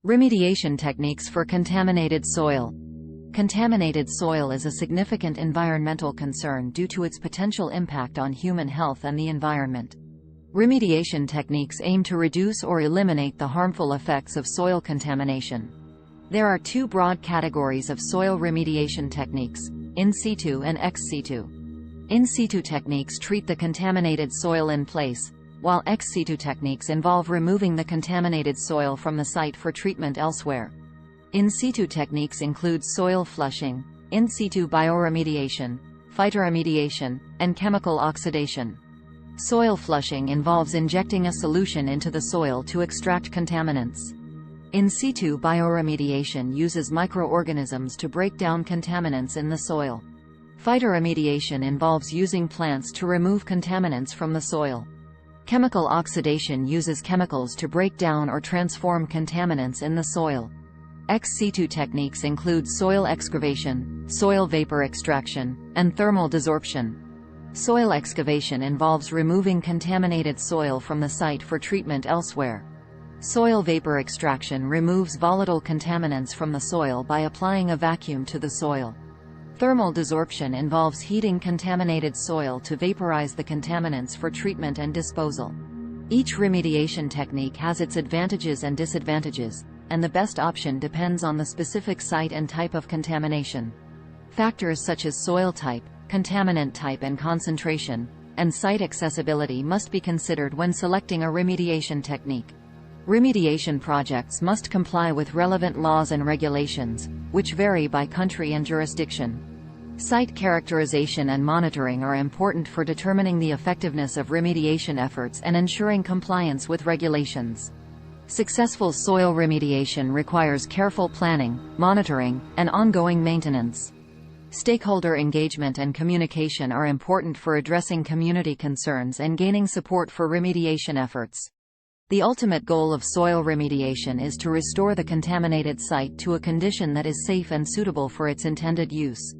Remediation techniques for contaminated soil. Contaminated soil is a significant environmental concern due to its potential impact on human health and the environment. Remediation techniques aim to reduce or eliminate the harmful effects of soil contamination. There are two broad categories of soil remediation techniques: in situ and ex situ. In situ techniques treat the contaminated soil in place, while ex situ techniques involve removing the contaminated soil from the site for treatment elsewhere. In situ techniques include soil flushing, in situ bioremediation, phytoremediation, and chemical oxidation. Soil flushing involves injecting a solution into the soil to extract contaminants. In situ bioremediation uses microorganisms to break down contaminants in the soil. Phytoremediation involves using plants to remove contaminants from the soil. Chemical oxidation uses chemicals to break down or transform contaminants in the soil. Ex situ techniques include soil excavation, soil vapor extraction, and thermal desorption. Soil excavation involves removing contaminated soil from the site for treatment elsewhere. Soil vapor extraction removes volatile contaminants from the soil by applying a vacuum to the soil. Thermal desorption involves heating contaminated soil to vaporize the contaminants for treatment and disposal. Each remediation technique has its advantages and disadvantages, and the best option depends on the specific site and type of contamination. Factors such as soil type, contaminant type and concentration, and site accessibility must be considered when selecting a remediation technique. Remediation projects must comply with relevant laws and regulations, which vary by country and jurisdiction. Site characterization and monitoring are important for determining the effectiveness of remediation efforts and ensuring compliance with regulations. Successful soil remediation requires careful planning, monitoring, and ongoing maintenance. Stakeholder engagement and communication are important for addressing community concerns and gaining support for remediation efforts. The ultimate goal of soil remediation is to restore the contaminated site to a condition that is safe and suitable for its intended use.